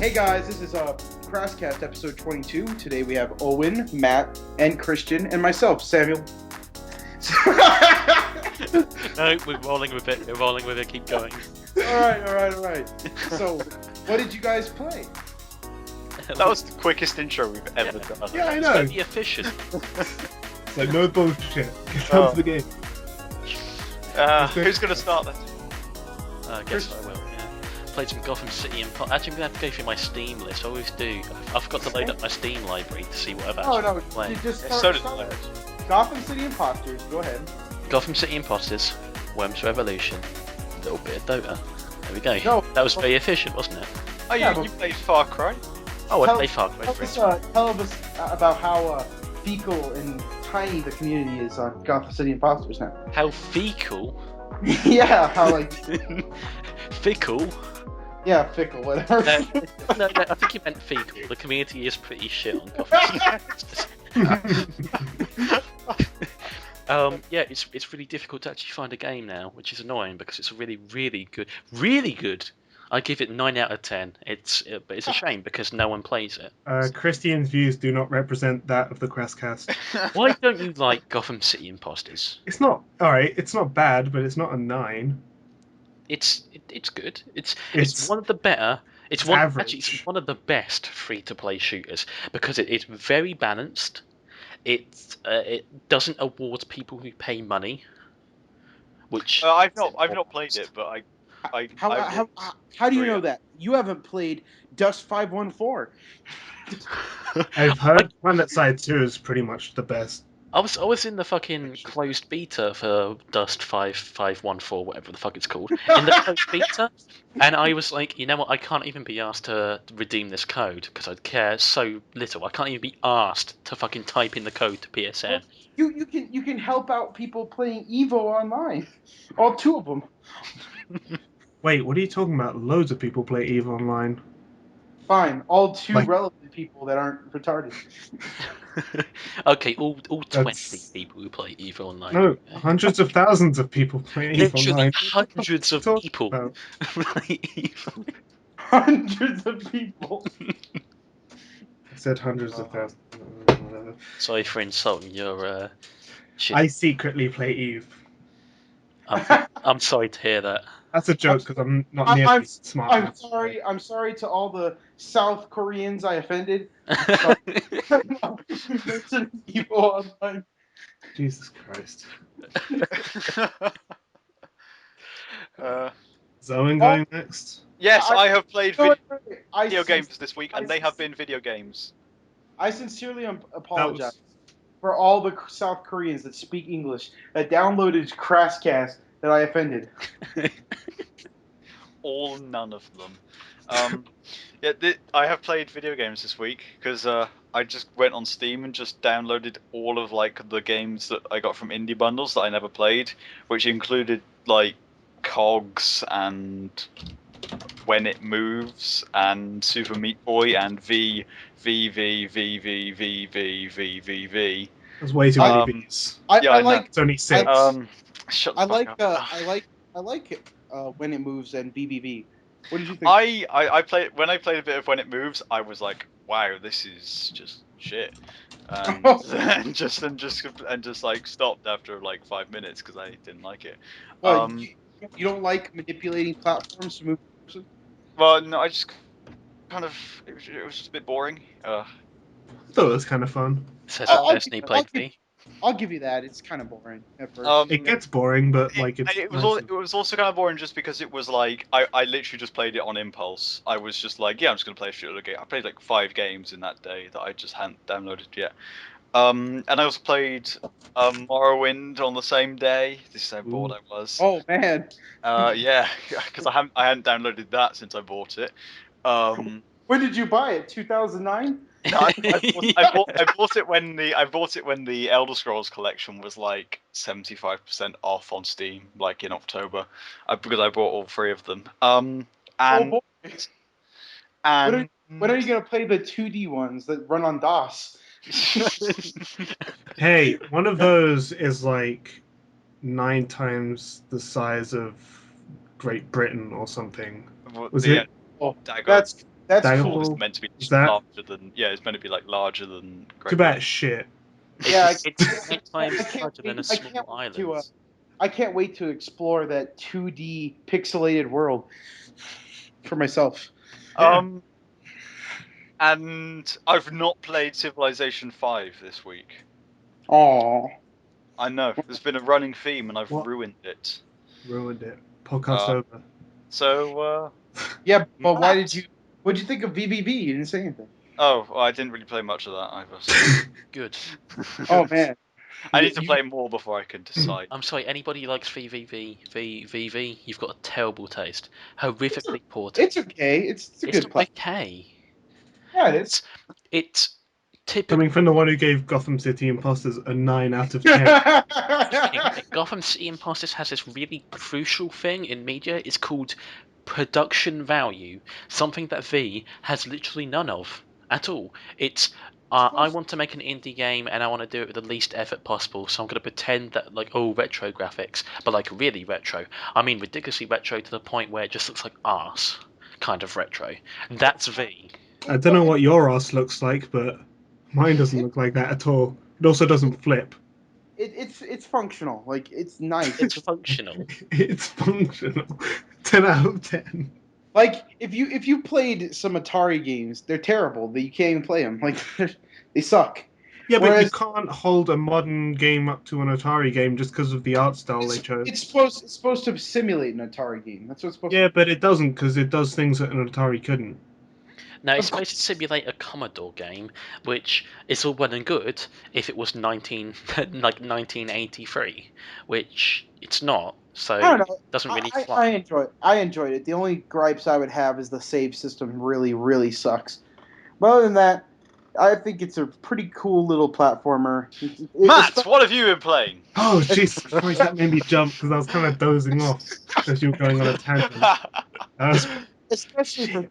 Hey guys, this is CrassCast episode 22. Today we have Owen, Matt, and Christian, and myself, Samuel. No, we're rolling with it. We're rolling with it. Keep going. All right. So, what did you guys play? That was the quickest intro we've ever done. Yeah, I It's know. gonna be efficient. It's like no bullshit. Get down to the game. Who's going to start then? I guess I will. Yeah. Played some Gotham City and actually, I'm gonna have to go through my Steam list. I always do. I forgot to load up my Steam library to see what I've actually played. You just So did start I. with Gotham City Imposters. Go ahead. Gotham City Imposters, Worms Revolution, a little bit of Dota. There we go. No. That was very efficient, wasn't it? Oh, Yeah, you played Far Cry? Oh, I Tell- played Far Cry Tell 3. us about how fecal and tiny the community is on Gotham City Imposters now. How fecal? Yeah, how like Fickle? yeah, fickle, whatever. No, I think you meant fecal. The community is pretty shit on Gotham City. Yeah, it's really difficult to actually find a game now, which is annoying because it's really good. I give it 9 out of 10. But it's a shame because no one plays it. Christian's views do not represent that of the CrassCast. Why don't you like Gotham City Imposters? It's not alright. It's not bad, but it's not a 9. It's good. It's It's one of the better. it's Actually, it's average. one of the best free-to-play shooters because it's very balanced. It doesn't award people who pay money, which I've not played it, but I How do you know that? You haven't played Dust 514. I've heard Planet Side 2 is pretty much the best. I was in the fucking closed beta for Dust 5514, whatever the fuck it's called, in the closed beta, and I was like, you know what, I can't even be asked to redeem this code because I care so little. I can't even be asked to fucking type in the code to PSN. You can help out people playing Evo online. All two of them. Wait, what are you talking about? Loads of people play EVE Online. Fine, all two Like- relevant people that aren't retarded. Okay, all 20 That's- people who play EVE Online. No, hundreds of thousands of people play EVE Literally Online. hundreds of Talk people about- play EVE. Hundreds of people. I said hundreds of thousands. Sorry for insulting your shit. I secretly play EVE. I'm sorry to hear that. That's a joke because I'm not nearly I'm smart. I'm enough. sorry. I'm sorry to all the South Koreans I offended. Mentioning Evo online. Jesus Christ. Is Owen going next? yes, I have played video I games this week, and they have been video games. I sincerely apologize for all the South Koreans that speak English that downloaded CrassCast that I offended. All none of them. I have played video games this week because I just went on Steam and just downloaded all of like the games that I got from indie bundles that I never played, which included like Cogs and When It Moves and Super Meat Boy and V. There's way too many Bs. I Yeah, I know. like It's only 6. Shut the I fuck like up. I like it When It Moves and BBB. What did you think? I played when I played a bit of When It Moves, I was like, wow, this is just shit, and just like stopped after like 5 minutes because I didn't like it. You don't like manipulating platforms to move a person? Well, no, I just kind of it was just a bit boring. I thought it was kind of fun. Says I'll- Destiny played me. I'll give you that. It's kind of boring at first. It gets boring, but like it's. it nice. was also kind of boring just because it was like I literally just played it on impulse. I was just like, yeah, I'm just gonna play a shitload of games. I played like 5 games in that day that I just hadn't downloaded yet. And I also played Morrowind on the same day. This is how bored I was. Oh man, Yeah, because I hadn't downloaded that since I bought it. when did you buy it? 2009. No, I bought it when the Elder Scrolls collection was like 75% off on Steam, like in October, because I bought all 3 of them. And Oh, boy. When are you gonna play the 2D ones that run on DOS? Hey, one of those is like 9 times the size of Great Britain or something. Was it? Oh, Dagger. That's Daggerfall. cool. It's meant to be Is that- larger than. Yeah, it's meant to be like larger than. Too bad shit. Yeah, It's 8 I times can't larger than a wait- small island. I can't wait to explore that 2D pixelated world for myself. And I've not played Civilization 5 this week. Aww. I know. There's been a running theme and I've What? ruined it. Ruined it. Podcast over. So, Yeah, but why Matt. did you? What'd you think of VVV? You didn't say anything. Oh, well, I didn't really play much of that either. So. Good. Oh man. I need to play more before I can decide. I'm sorry, anybody who likes VVV, you've got a terrible taste. Horrifically poor taste. It's okay. It's a good It's play. okay. Yeah, it is. It's typical. Coming from the one who gave Gotham City Imposters a 9 out of 10. Gotham City Imposters has this really crucial thing in media. It's called production value, something that V has literally none of at all. It's I want to make an indie game and I want to do it with the least effort possible, so I'm going to pretend that retro graphics, but like really retro. I mean ridiculously retro to the point where it just looks like arse kind of retro. That's V. I don't know what your ass looks like, but mine doesn't look like that at all. It also doesn't flip. It's functional. Like it's nice. It's functional. It's functional. 10 out of 10. Like if you played some Atari games, they're terrible. That you can't even play them. Like they suck. Yeah, but you Whereas- can't hold a modern game up to an Atari game just because of the art style they chose. It's supposed to simulate an Atari game. That's what it's supposed Yeah, to. but it doesn't because it does things that an Atari couldn't. Now, it's Of course. supposed to simulate a Commodore game, which is all well and good if it was 1983, which it's not. So I don't know. it doesn't really I fly. enjoyed it. The only gripes I would have is the save system really, really sucks. But other than that, I think it's a pretty cool little platformer. Matt, what have you been playing? Oh, Jesus Christ, that made me jump because I was kind of dozing off as you were going on a tangent. Especially for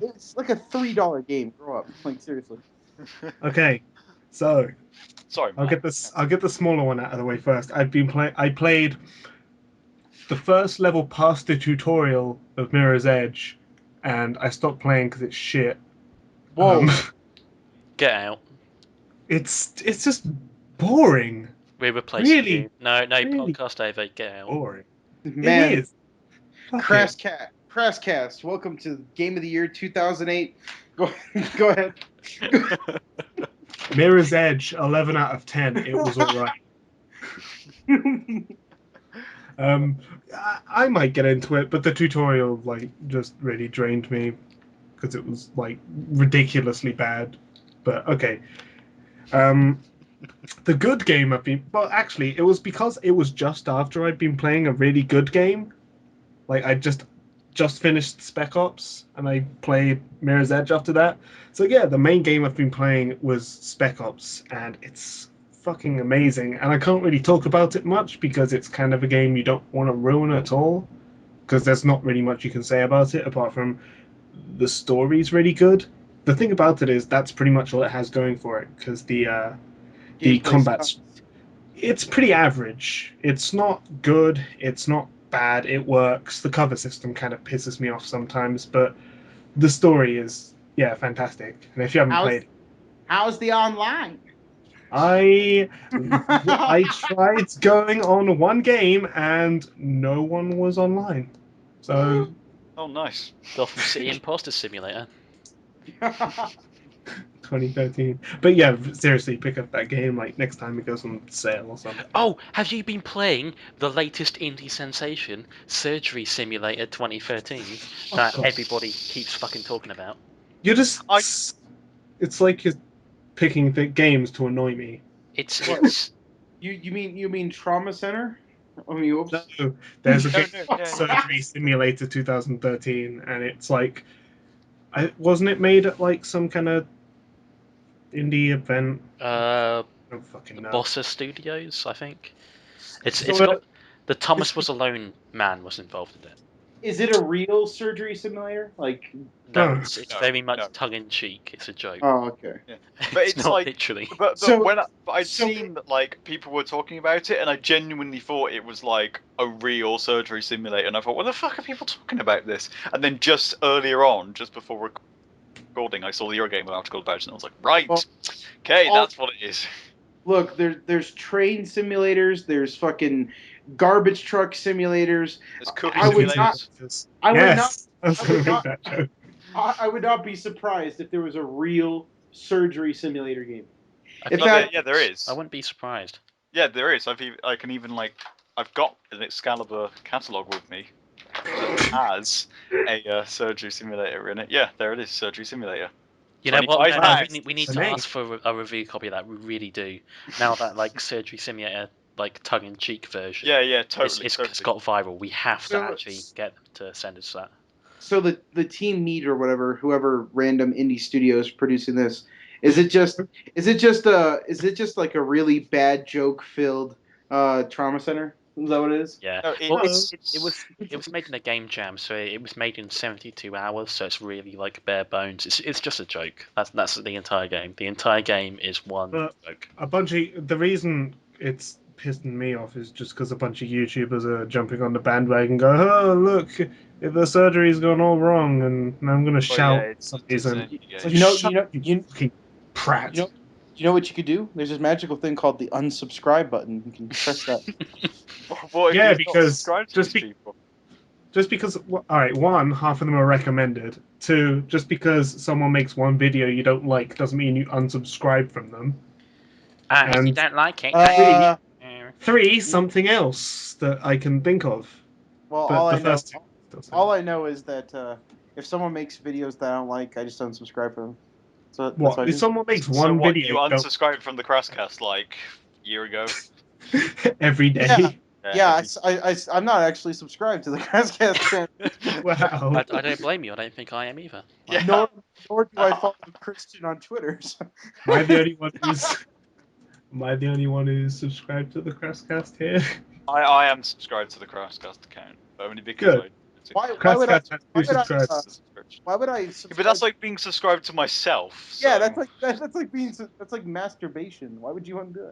it's like a $3 game. Grow up, like seriously. Okay, so Sorry, Matt. I'll get the smaller one out of the way first. I played the first level past the tutorial of Mirror's Edge, and I stopped playing because it's shit. Whoa. Get out. It's just boring. We're replacing Really? you. No, Really? podcast over. Get out. Boring. Man, It is. Fuck it. CrassCast. Welcome to Game of the Year 2008. Go ahead. Mirror's Edge, 11 out of 10. It was alright. I might get into it, but the tutorial just really drained me because it was ridiculously bad. But okay. The good game actually it was because it was just after I'd been playing a really good game. I just finished Spec Ops and I played Mirror's Edge after that. So yeah, the main game I've been playing was Spec Ops and it's fucking amazing. And I can't really talk about it much because it's kind of a game you don't want to ruin at all. Because there's not really much you can say about it apart from the story's really good. The thing about it is that's pretty much all it has going for it because the combat's it's pretty average. It's not good. It's not bad. It works. The cover system kind of pisses me off sometimes, but the story is fantastic. And if you haven't played, How's the online? I tried going on one game and no one was online. So Oh, nice. Gotham City Imposter Simulator. 2013. But yeah, seriously, pick up that game next time it goes on sale or something. Oh, have you been playing the latest indie sensation, Surgery Simulator 2013, that God. everybody keeps fucking talking about? You're just it's like you're picking the games to annoy me. It's You mean Trauma Center? I mean, oops. No, there's a No, game no, yeah. Surgery Simulator 2013 and it's wasn't it made at some kind of indie event? I don't fucking know. Bossa Studios, I think. It's So, got the Thomas Was Alone man was involved in it. Is it a real surgery simulator? No, No. it's No, very much no. tongue in cheek. It's a joke. Oh, okay. But it's it's not like literally. But So- when I'd seen that people were talking about it, and I genuinely thought it was a real surgery simulator, and I thought, what the fuck are people talking about this? And then just earlier on, just before recording, I saw the Eurogame article about it, and I was like, right, Well, okay, all- that's what it is. Look, there's train simulators, there's fucking garbage truck simulators. It's cookie I would not. simulators. I would not. Yes, I was I going would to make not. that joke. I would not be surprised if there was a real surgery simulator game. I In think- fact, Yeah, there is. I wouldn't be surprised. Yeah, there is. I can even I've got an Excalibur catalog with me that has a surgery simulator in it. Yeah, there it is, surgery simulator. You know what? 25 Ben, pounds. we need For to me. ask for a review copy of that. We really do. Now that like surgery simulator, like tongue-in-cheek version, Yeah, totally. it's totally. got viral. We have to So- actually get them to send us that. so the team meet or whatever, whoever random indie studio is producing this, is it just like a really bad joke filled trauma center? Is that what it is? Yeah. No, Well, it's- it was made in a game jam, so it was made in 72 hours. So it's really like bare bones. It's just a joke. That's the entire game. The entire game is one But- joke. The reason it's pissing me off is just because a bunch of YouTubers are jumping on the bandwagon, go, oh look, the surgery's gone all wrong, and I'm gonna shout yeah, some it's an reason. indie It's game. like, You know- fucking prat. You know what you could do? There's this magical thing called the unsubscribe button. You can press that. What if Yeah, you're not because subscribed to just these be- people? Just because, all right, one, half of them are recommended. Two, just because someone makes one video you don't like doesn't mean you unsubscribe from them. And if you And- don't like it, Three, something else that I can think of. Well, But all the I know, first two. still say. all I know is that if someone makes videos that I don't like, I just unsubscribe from them. So that's What? what I If do. someone makes So one what, video you don't- unsubscribed from the CrassCast like a year ago? every day. Yeah, every- I'm not actually subscribed to the CrassCast channel. Wow. I don't blame you. I don't think I am either. Yeah. Nor do I follow Christian on Twitter. So. Am I the only one who's? Am I the only one who's subscribed to the CrassCast here? I am subscribed to the CrassCast account, but only because Good. Why would I? CrassCast has Why two would I, subscribers. Why would I Yeah, subscribe? but that's like being subscribed to myself. So. Yeah, that's like masturbation. Why would you want to do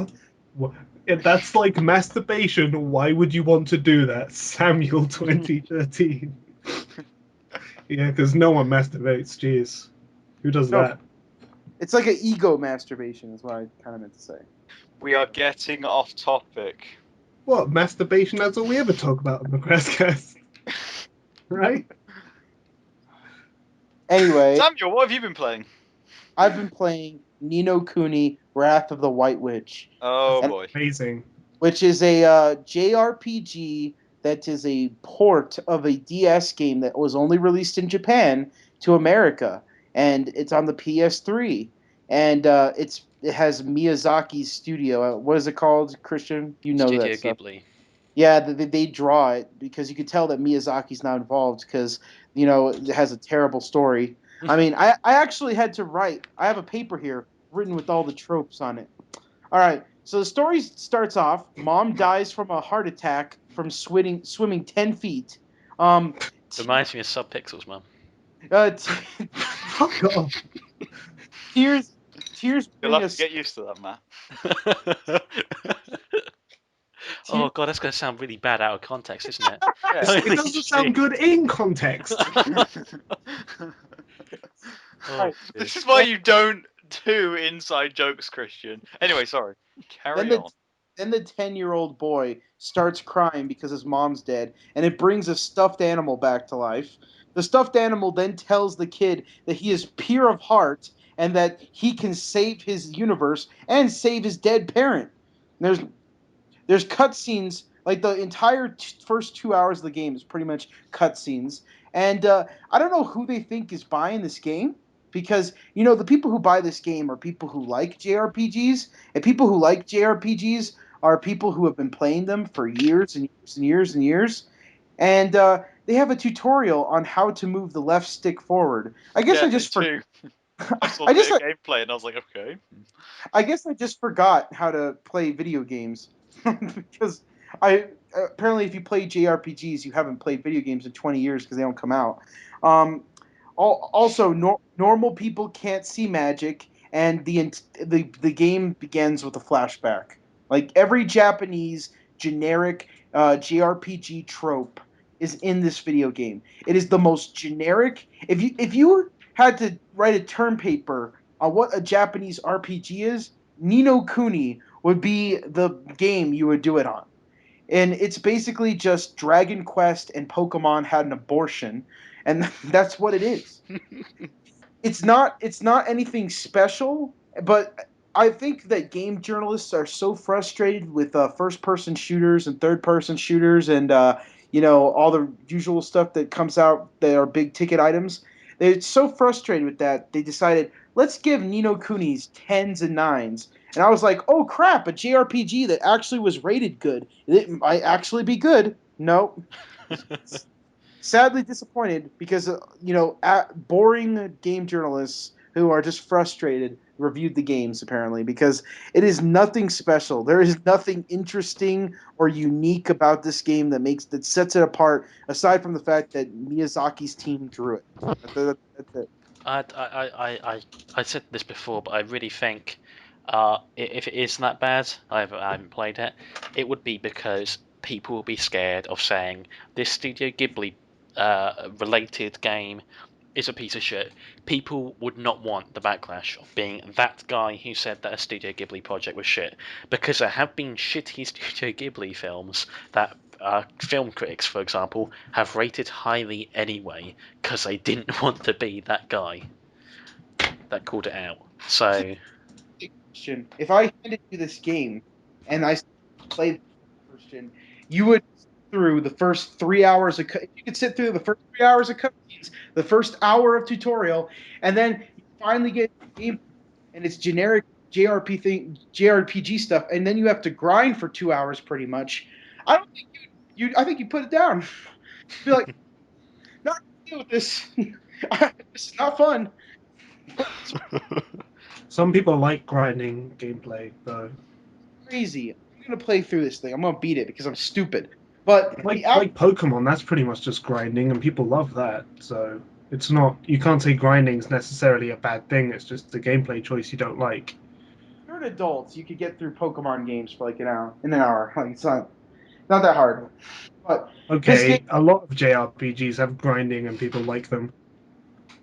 it? What? If that's like masturbation, why would you want to do that? Samuel 2013. Yeah, because no one masturbates. Jeez. Who does No. that? It's like an ego masturbation, is what I kind of meant to say. We are getting off topic. What? Masturbation? That's all we ever talk about on the CrassCast. Right? Anyway, Samuel, what have you been playing? I've been playing Nino Kuni: Wrath of the White Witch, Oh And- boy. Amazing. which is a JRPG that is a port of a DS game that was only released in Japan to America, and it's on the PS3, and it has Miyazaki's studio. What is it called, Christian? You know Studio that stuff. Ghibli. Yeah, they draw it because you could tell that Miyazaki's not involved because it has a terrible story. I mean, I actually had to write. I have a paper here written with all the tropes on it. All right, so the story starts off. Mom dies from a heart attack from swimming 10 feet. Reminds me of Subpixels, man. Fuck off. Tears You'll bring have us. to get used to that, Matt. Oh god, that's going to sound really bad out of context, isn't it? Yeah. It doesn't sound good in context. Oh, This is why you don't do inside jokes, Christian. Anyway, sorry. Carry on. Then the 10-year-old boy starts crying because his mom's dead, and it brings a stuffed animal back to life. The stuffed animal then tells the kid that he is pure of heart and that he can save his universe and save his dead parent. There's cutscenes, like the entire first 2 hours of the game is pretty much cutscenes, and I don't know who they think is buying this game. Because, the people who buy this game are people who like JRPGs, and people who like JRPGs are people who have been playing them for years and years and years and years. And they have a tutorial on how to move the left stick forward. I guess I just too. I saw I the just gameplay and I was like, okay. I guess I just forgot how to play video games because apparently if you play JRPGs you haven't played video games in 20 years because they don't come out. Also, normal people can't see magic, and the game begins with a flashback. Like every Japanese generic JRPG trope is in this video game. It is the most generic. If you had to write a term paper on what a Japanese RPG is, Ni no Kuni would be the game you would do it on. And it's basically just Dragon Quest and Pokemon had an abortion, and that's what it is. It's not anything special, but I think that game journalists are so frustrated with first person shooters and third person shooters and all the usual stuff that comes out that are big ticket items. They're so frustrated with that they decided let's give Nino Kuni's tens and nines. And I was like, oh crap, a JRPG that actually was rated good. It might actually be good. No, sadly disappointed because boring game journalists who are just frustrated reviewed the games apparently because it is nothing special. There is nothing interesting or unique about this game that sets it apart aside from the fact that Miyazaki's team drew it. That's it. I said this before, but I really think if it is that bad, I haven't played it. It would be because people will be scared of saying this Studio Ghibli related game is a piece of shit. People would not want the backlash of being that guy who said that a Studio Ghibli project was shit, because there have been shitty Studio Ghibli films that film critics, for example, have rated highly anyway because they didn't want to be that guy that called it out. So Question: if I handed you this game and I played the version, you would sit through the first 3 hours of you could sit through the first 3 hours of cutscenes, the first hour of tutorial, and then you finally get the game and it's generic JRPG stuff, and then you have to grind for 2 hours pretty much. I don't think you I think you put it down. Be like, not gonna deal with this. This is not fun. Some people like grinding gameplay, though. Crazy. I'm gonna play through this thing. I'm gonna beat it because I'm stupid. But Like Pokemon, that's pretty much just grinding, and people love that. So it's not. You can't say grinding is necessarily a bad thing. It's just a gameplay choice you don't like. you're an adult, you could get through Pokemon games for like an hour. In an hour, like it's not that hard. But this game, Okay, a lot of JRPGs have grinding, and people like them.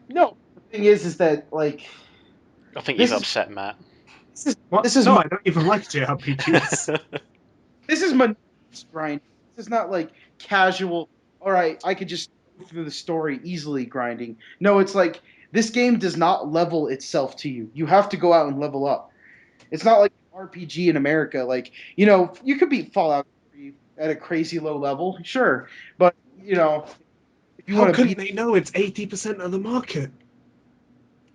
no. The thing is that like I think this you've is upset Matt. this is What? this is No, my I don't even like JRPGs. this is my grind. This is not like casual. All right, I could just go through the story easily grinding. No, it's like this game does not level itself to you. You have to go out and level up. It's not like RPG in America. Like you could beat Fallout 3 at a crazy low level, sure, but if you How want to couldn't beat they know it's 80% of the market?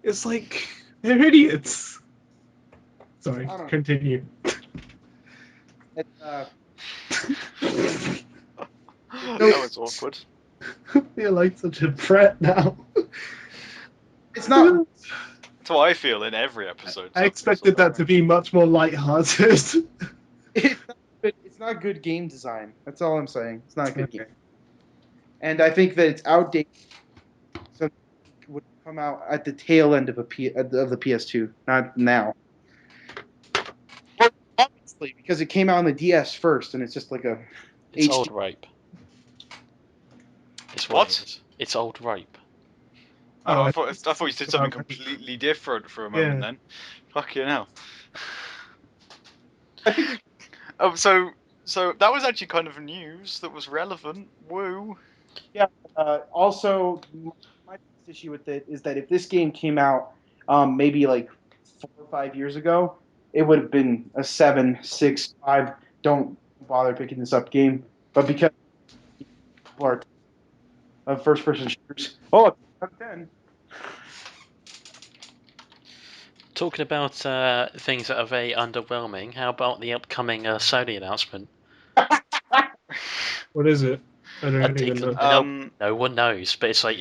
It's like they're idiots. Sorry, I don't know. continue. It, That no, was awkward. I feel like such a prat now. it's not. That's how I feel in every episode. I expected that to be much more lighthearted. It's not good game design. That's all I'm saying. It's not a good game, Okay. and I think that it's outdated. So it would come out at the tail end of the PS2, not now. Well, obviously, because it came out on the DS first, and it's just like a It's HD. old rape. It's What? it is. It's old rape. Oh, I it's thought you said something about- completely different for a moment Yeah. then. Fucking hell. I think So that was actually kind of news that was relevant. Woo. also my biggest issue with it is that if this game came out maybe like 4 or 5 years ago, it would have been a 7, 6, 5. Don't bother picking this up game. But because people are of first person shooters, oh, it's out of 10. Talking about things that are very underwhelming, how about the upcoming Sony announcement? What is it? I don't even know. No one knows, but it's like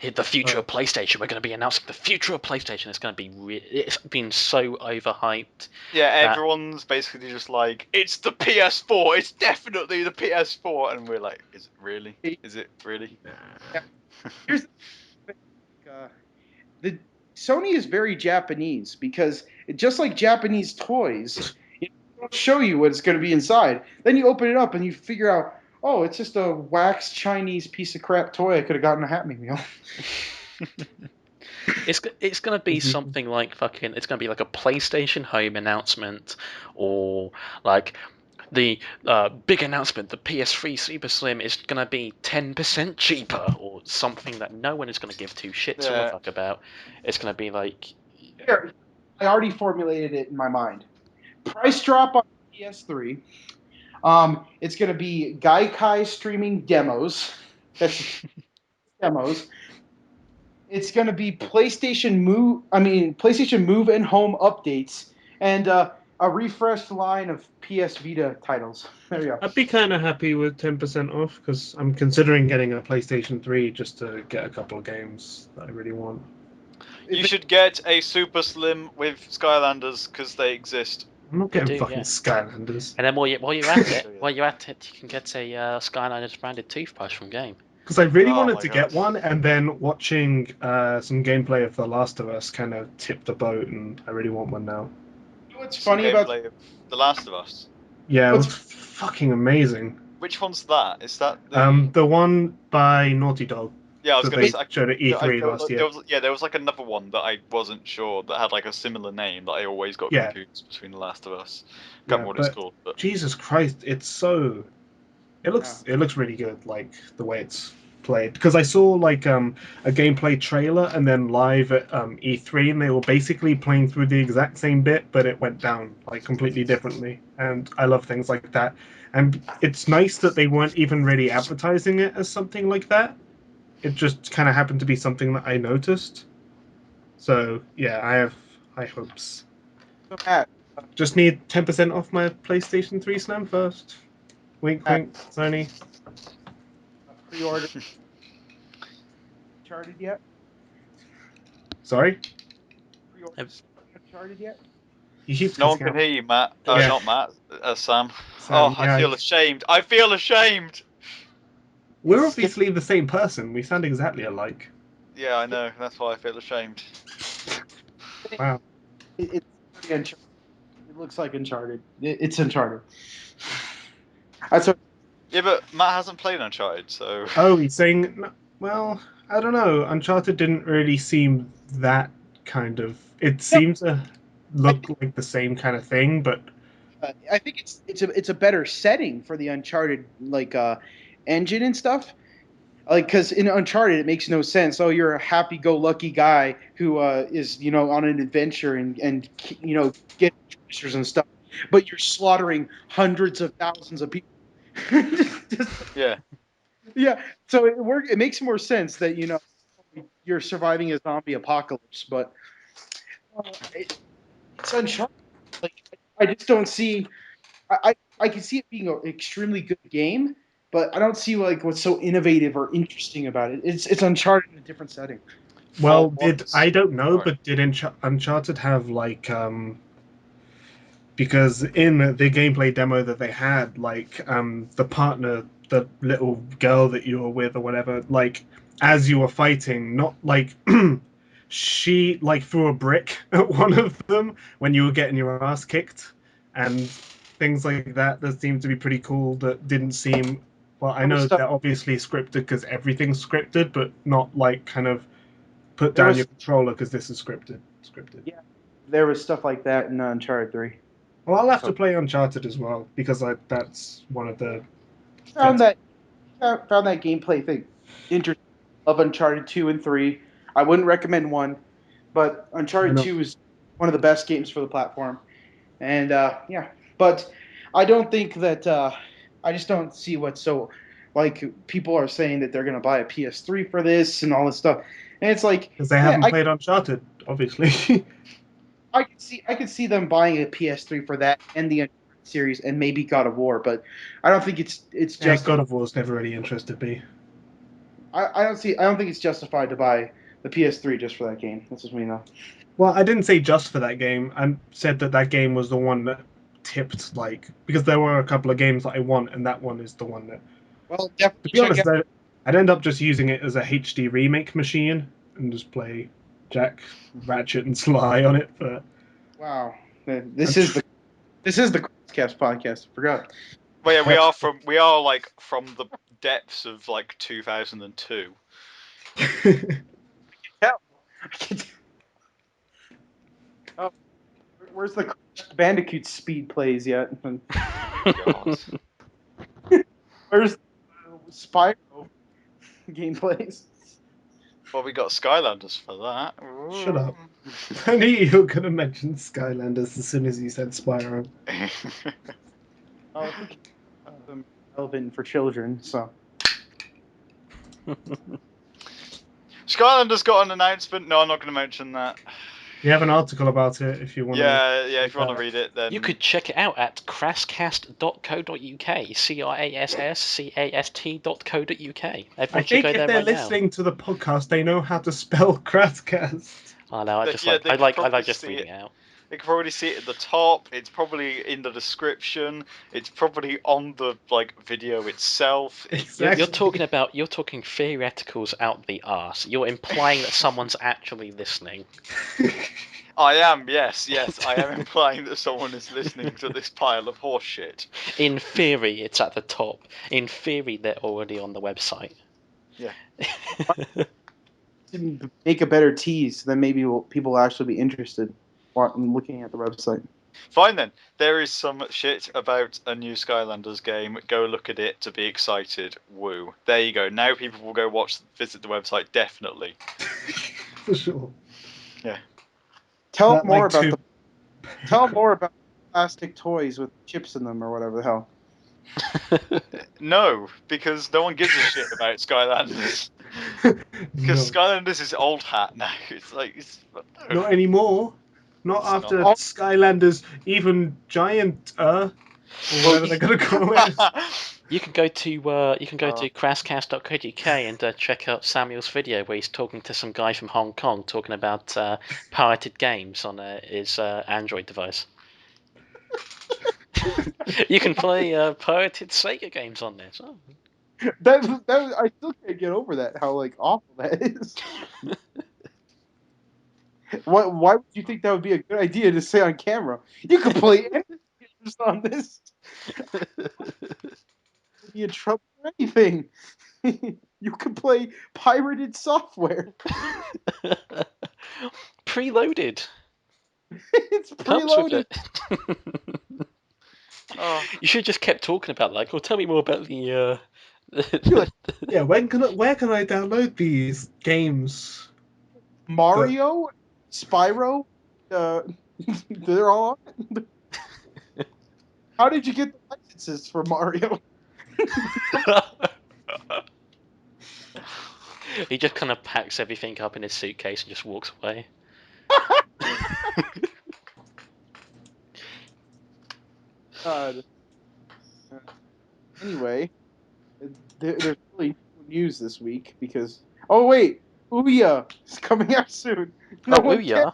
the future of PlayStation. We're going to be announcing the future of PlayStation. It's going to be it's been so overhyped. Yeah, that- everyone's basically just like, it's the PS4. It's definitely the PS4, and we're like, is it really? Is it really? Here's the thing. The Sony is very Japanese because just like Japanese toys, they don't show you what's going to be inside. Then you open it up and you figure out, oh, it's just a wax Chinese piece of crap toy I could have gotten a Happy Meal. It's gonna be something like fucking. It's gonna be like a PlayStation Home announcement, or like the big announcement: the PS3 Super Slim is gonna be 10% cheaper, or something that no one is gonna give two shits or a Yeah. fuck about. It's gonna be like, Here, I already formulated it in my mind. Price drop on PS3. It's going to be Gaikai streaming demos. That's demos. It's going to be PlayStation Move. I mean, PlayStation Move and Home updates, and a refreshed line of PS Vita titles. There you go. I'd be kind of happy with 10% off because I'm considering getting a PlayStation 3 just to get a couple of games that I really want. You should get a Super Slim with Skylanders because they exist. I'm not They getting do, fucking yeah. Skylanders. And then while you're at it, you can get a Skylanders branded toothbrush from game. Because I really Oh wanted my to God. get one, and then watching some gameplay of The Last of Us kind of tipped the boat, and I really want one now. You know what's Some funny about gameplay of The Last of Us. Yeah, it What's- looks fucking amazing. Which one's that? Is that the? The one by Naughty Dog Yeah, I was that gonna they say. showed at E3 last year. There was like another one that I wasn't sure that had like a similar name that I always got Yeah. confused between The Last of Us. Can't Yeah, remember what it's but called, but Jesus Christ, it's so. It looks really good, like the way it's played. Because I saw like a gameplay trailer and then live at E3, and they were basically playing through the exact same bit, but it went down like completely differently. And I love things like that. And it's nice that they weren't even really advertising it as something like that. It just kind of happened to be something that I noticed. So yeah, I have high hopes. Matt, Just need 10% off my PlayStation 3 Slim first. Wink, wink, Sony. pre-order Uncharted yet? Sorry? Pre-order Uncharted yet? You keep no one cutting can out. hear you, Matt. Yeah. Not Matt. Sam. Sam, Oh, I yeah. feel ashamed. I feel ashamed. We're obviously the same person. We sound exactly alike. Yeah, I know. That's why I feel ashamed. Wow. It's pretty Uncharted. It looks like Uncharted. It's Uncharted. That's what. Yeah, but Matt hasn't played Uncharted, so. Oh, he's saying, well, I don't know. Uncharted didn't really seem that kind of. It No, seemed to look like the same kind of thing, but I think it's a better setting for the Uncharted engine and stuff. Like, because in Uncharted, it makes no sense. Oh, you're a happy-go-lucky guy who is on an adventure and get treasures and stuff, but you're slaughtering hundreds of thousands of people. Yeah. Yeah, so it makes more sense that you're surviving a zombie apocalypse, but it's Uncharted. Like, I just don't see. I can see it being an extremely good game, but I don't see like what's so innovative or interesting about it. It's Uncharted in a different setting. well, Well, I don't know, sorry. but did Uncharted have like because in the gameplay demo that they had, like the partner, the little girl that you were with or whatever, like as you were fighting, not like she like threw a brick at one of them when you were getting your ass kicked, and things like that. That seemed to be pretty cool. That didn't seem. Well, I There was know stuff. they're obviously scripted because everything's scripted, but not like kind of put There down was your controller because this is scripted. yeah, there was stuff like that in Uncharted 3. Well, I'll have So to play Uncharted as well because that's one of the. found that found that gameplay thing interesting of Uncharted 2 and 3. I wouldn't recommend one, but I Uncharted know. 2 is one of the best games for the platform. And yeah, but I don't think that I just don't see what's so like people are saying that they're going to buy a PS3 for this and all this stuff. And it's like, Because they yeah, haven't played Uncharted, obviously. I could see them buying a PS3 for that and the Uncharted series and maybe God of War, but I don't think it's Yeah, just God of War's never really interested me. I don't think it's justified to buy the PS3 just for that game. That's just me though. Well, I didn't say just for that game. I said that game was the one that tipped, like, because there were a couple of games that I want, and that one is the one that. Well, To definitely be check honest, out. I'd end up just using it as a HD remake machine and just play Jack, Ratchet, and Sly on it. But Wow, this is the CrassCast podcast. I forgot. Well, yeah, we are like from the depths of like 2002. Yeah. Oh, where's the Crash Bandicoot speed plays yet? God. Where's Spyro gameplays? Well, we got Skylanders for that. Shut up. I knew you were going to mention Skylanders as soon as you said Spyro. Oh, who cares? Them relevant for children, so. Skylanders got an announcement. No, I'm not going to mention that. We have an article about it if you want to. Yeah. If you want to read it, then You could check it out at crasscast.co.uk. CRASSCAST.co.uk. I Everyone should think go if there they're right now. listening to the podcast, they know how to spell CrassCast. I know. They I could like probably just see reading it. it out. They can probably see it at the top. It's probably in the description. It's probably on the video itself. Exactly. You're talking theoreticals out the arse. You're implying that someone's actually listening. I am, yes, I am implying that someone is listening to this pile of horse shit. In theory, it's at the top. In theory, they're already on the website. Yeah. To make a better tease, then maybe people will actually be interested in looking at the website. Fine then. There is some shit about a new Skylanders game. Go look at it to be excited. Woo. There you go. Now people will go visit the website, definitely. For sure. Yeah. Tell more about plastic toys with chips in them or whatever the hell. No, because no one gives a shit about Skylanders. Because No. Skylanders is old hat now. It's no. Not anymore. Not It's after not. Skylanders, even giant, or whatever they're going to call it. You can go to crasscast.co.uk and check out Samuel's video where he's talking to some guy from Hong Kong talking about pirated games on his Android device. You can play pirated Sega games on this. Oh. I still can't get over that. How awful that is. Why would you think that would be a good idea to say on camera? You can play games on this. You'll be in trouble for anything. You can play pirated software. Preloaded. It's Comes with preloaded. it. Oh. You should have just kept talking about tell me more about the. Yeah, where can I download these games? Mario, Spyro, they're all on it. How did you get the licenses for Mario? He just kind of packs everything up in his suitcase and just walks away. God. Anyway, there's really no news this week because. Oh wait, Ouya is coming out soon. No one Ouya.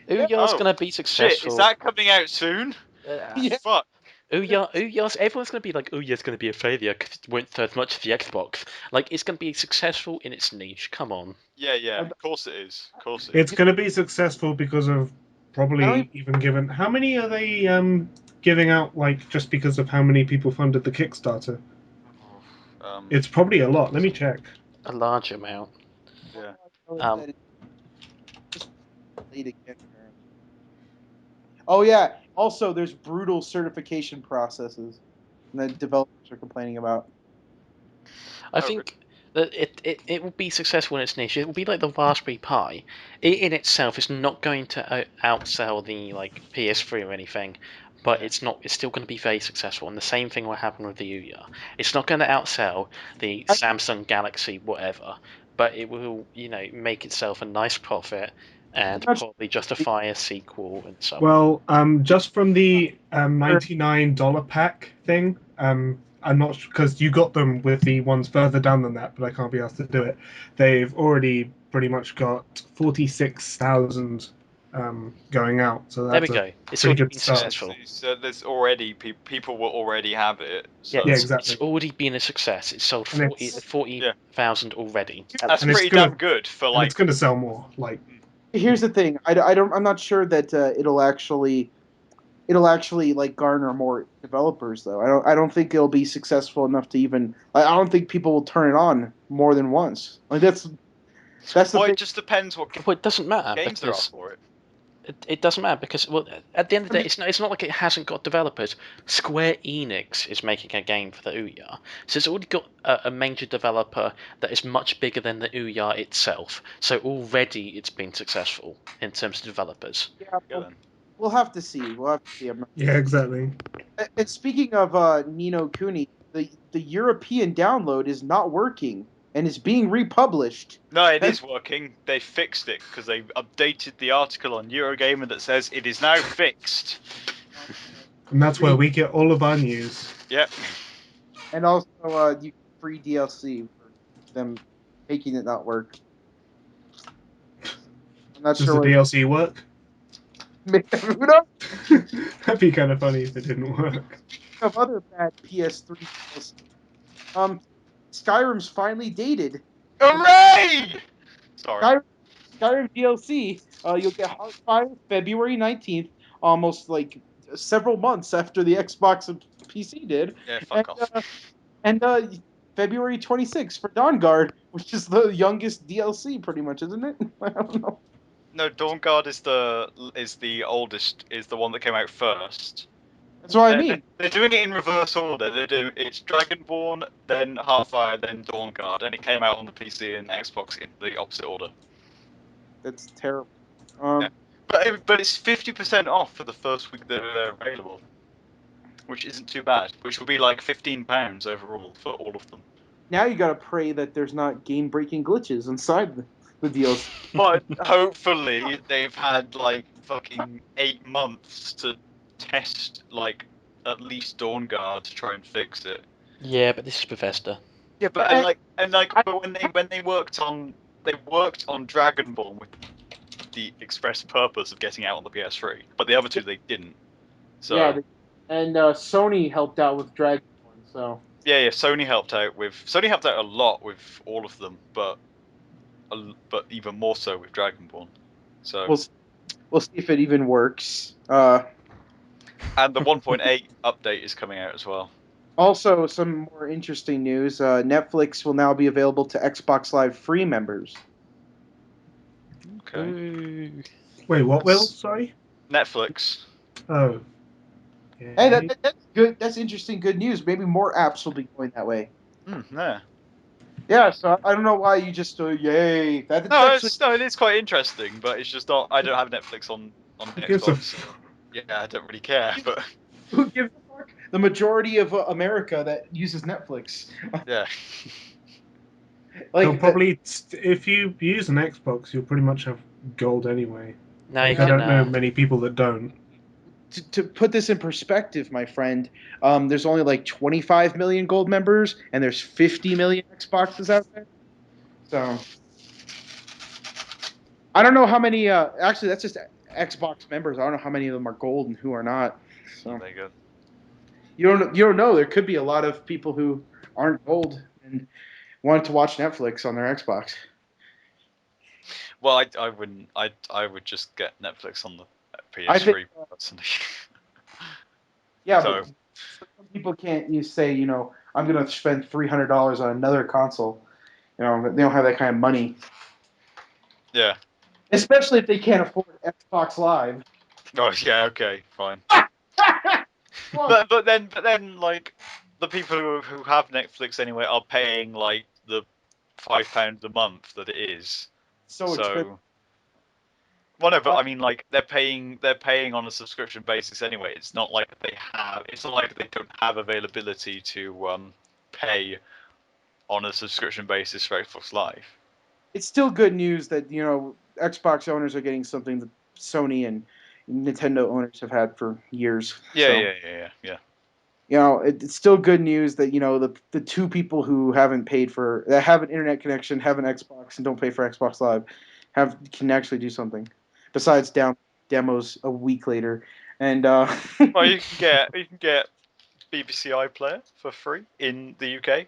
Ouya's Oh, gonna be successful. shit, is that coming out soon? Yeah. Fuck. Ouya's everyone's gonna be like, Ouya's gonna be a failure because it won't sell as much as the Xbox. It's gonna be successful in its niche. Come on. Yeah, of course it is. It's going to be successful because of probably even given how many are they giving out just because of how many people funded the Kickstarter? It's probably a lot. Let me check. A large amount. Yeah. Oh yeah. Also, there's brutal certification processes that developers are complaining about. I think that it will be successful in its niche. It will be like the Raspberry Pi. It in itself is not going to outsell the PS3 or anything, but it's still going to be very successful. And the same thing will happen with the Ouya. It's not going to outsell the Samsung Galaxy whatever, but it will make itself a nice profit and probably justify a sequel and so on. Well, just from the $99 pack thing, I'm not because you got them with the ones further down than that, but I can't be asked to do it. They've already pretty much got 46,000 going out. So There that's we go. It's pretty already good been start. successful. So there's already people will already have it. So. Yeah, exactly. It's already been a success. It's sold 40,000 already. That's pretty damn good for it's going to sell more. Here's the thing. I'm not sure that it'll actually garner more developers though. I don't think it'll be successful enough to even. I don't think people will turn it on more than once. That's the Well, thing. it just depends what Well, it doesn't matter games there are because for it. it doesn't matter because, well, at the end of the I day, it's not like it hasn't got developers. Square Enix is making a game for the Ouya, so it's already got a major developer that is much bigger than the Ouya itself. So already it's been successful in terms of developers. Yeah, Yeah, then. we'll have to see. We'll have to see. Yeah, exactly. And speaking of Nino Kuni, the European download is not working and is being republished. No, it That's- is working. They fixed it because they updated the article on Eurogamer that says it is now fixed. And that's where we get all of our news. Yep. And also, you free DLC for them making it not work. I'm not Does sure. the DLC work? Who knows? That'd be kind of funny if it didn't work. Of other bad PS3 DLC. Skyrim's finally dated. Hooray! Sorry. Skyrim DLC. You'll get Heartfire February 19th, almost like several months after the Xbox and PC did. Yeah, And, fuck off. February 26th for Dawn Guard, which is the youngest DLC, pretty much, isn't it? I don't know. No, Dawn Guard is the oldest, is the one that came out first. That's what I mean. They're doing it in reverse order. It's Dragonborn, then Heartfire, then Dawn Guard, and it came out on the PC and Xbox in the opposite order. That's terrible. Yeah. But it's 50% off for the first week that they're available, which isn't too bad. Which will be like £15 overall for all of them. Now you gotta pray that there's not game-breaking glitches inside the DLC. But hopefully they've had like fucking 8 months to test like at least Dawn Guard to try and fix it. Yeah, but this is Bethesda. Yeah, but but when they worked on Dragonborn with the express purpose of getting out on the PS3, but the other two they didn't. So Yeah, and Sony helped out with Dragonborn, so yeah, Sony helped out a lot with all of them, but even more so with Dragonborn. So we'll see if it even works. and the 1.8 update is coming out as well. Also, some more interesting news: Netflix will now be available to Xbox Live free members. Okay. Ooh. Wait, what will? Sorry? Netflix. Oh. Hey, that's good. That's interesting. Good news. Maybe more apps will be going that way. Yeah. Yeah. So I don't know why you just yay. That's No, actually it is quite interesting, but it's just not. I don't have Netflix on Who gives a Xbox. Yeah, I don't really care, but who gives a fuck? The majority of America that uses Netflix. yeah. They'll Like probably, if you use an Xbox, you'll pretty much have gold anyway. Now you Like, I can. don't know many people that don't. to put this in perspective, my friend, there's only like 25 million gold members, and there's 50 million Xboxes out there. So I don't know how many. Actually, that's just Xbox members. I don't know how many of them are gold and who are not. So There you go. you don't know. There could be a lot of people who aren't gold and want to watch Netflix on their Xbox. Well, I wouldn't. I would just get Netflix on the I think, PS3 personally. yeah, So- but some people can't. You say, I'm going to spend $300 on another console. They don't have that kind of money. Yeah. Especially if they can't afford Xbox Live. Oh yeah. Okay. Fine. Well, But then like the people who have Netflix anyway are paying like the £5 a month that it is. so expensive. Well, no, but I mean, like they're paying on a subscription basis anyway. It's not like it's not like they don't have availability to pay on a subscription basis for Xbox Live. It's still good news that Xbox owners are getting something that Sony and Nintendo owners have had for years. Yeah, So, yeah. it's still good news that the two people who that have an internet connection, have an Xbox, and don't pay for Xbox Live, can actually do something besides down demos a week later. And Well, you can get BBC iPlayer for free in the UK.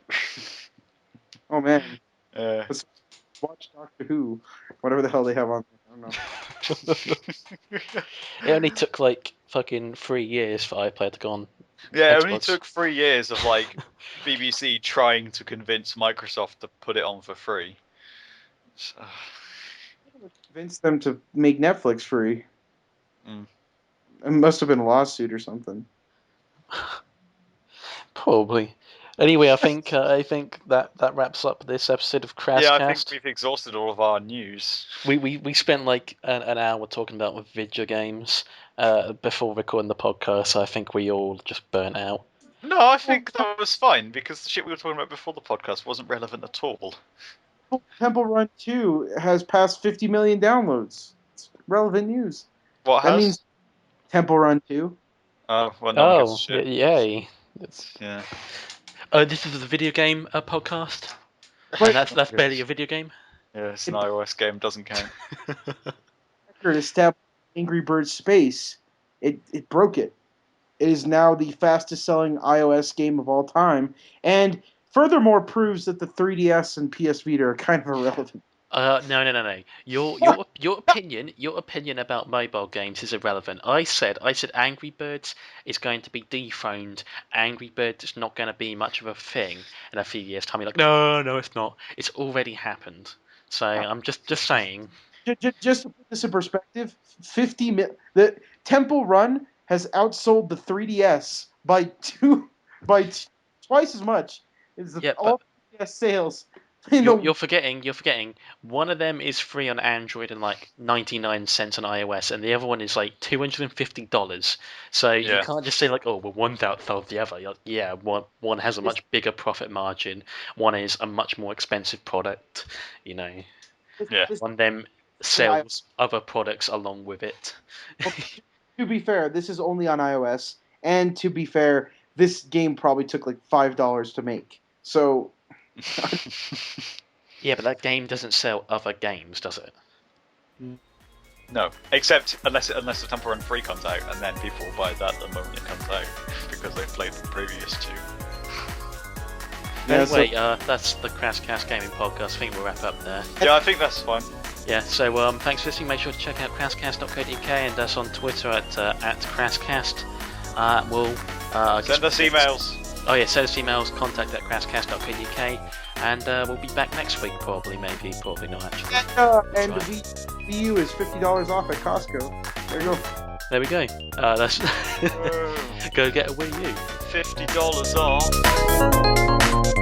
oh man, Uh, watch Doctor Who, whatever the hell they have on there. I don't know. It only took like fucking 3 years for iPlayer to go on. yeah, it Xbox. only took 3 years of like BBC trying to convince Microsoft to put it on for free. So, Convinced them to make Netflix free. Mm. It must have been a lawsuit or something. Probably. Anyway, I think that wraps up this episode of CrassCast. yeah, I think we've exhausted all of our news. We spent like an hour talking about video games before recording the podcast. So I think we all just burnt out. No, I think that was fine because the shit we were talking about before the podcast wasn't relevant at all. Temple Run 2 has passed 50 million downloads. It's relevant news. What That has? means Temple Run 2. Oh, well, no one gives a Oh, shit. yay! Yeah. This is the video game podcast, But and that's barely a video game. Yeah, it's an iOS game, doesn't count. record established Angry Birds Space. It broke it. It is now the fastest selling iOS game of all time, and furthermore proves that the 3DS and PS Vita are kind of irrelevant. No. Your opinion about mobile games is irrelevant. I said Angry Birds is going to be dethroned. Angry Birds is not going to be much of a thing in a few years' time. You're like, no, it's not. It's already happened. So I'm just saying. Just to put this in perspective, the Temple Run has outsold the 3DS by twice as much. It's Yeah, all 3DS sales. You're forgetting. One of them is free on Android and like 99 cents on iOS, and the other one is like $250. So you Yeah. can't just say like, oh, well, one outsold the other. You're like, yeah, one has a much bigger profit margin. One is a much more expensive product. You know, Yeah. one of them sells other products along with it. Well, to be fair, this is only on iOS, and to be fair, this game probably took like $5 to make. So Yeah, but that game doesn't sell other games, does it? No, except unless the Temple Run 3 comes out, and then people will buy that the moment it comes out because they've played the previous two. Yeah, Anyway, that's the CrassCast Gaming Podcast. I think we'll wrap up there. Yeah, I think that's fine. Yeah, so thanks for listening. Make sure to check out crasscast.co.uk and us on Twitter at crasscast. Send us emails. Oh yeah, send us emails, contact at crasscast.co.uk, and we'll be back next week probably not actually. and the Wii U is $50 off at Costco. There you go. There we go. That's go get a Wii U. $50 off.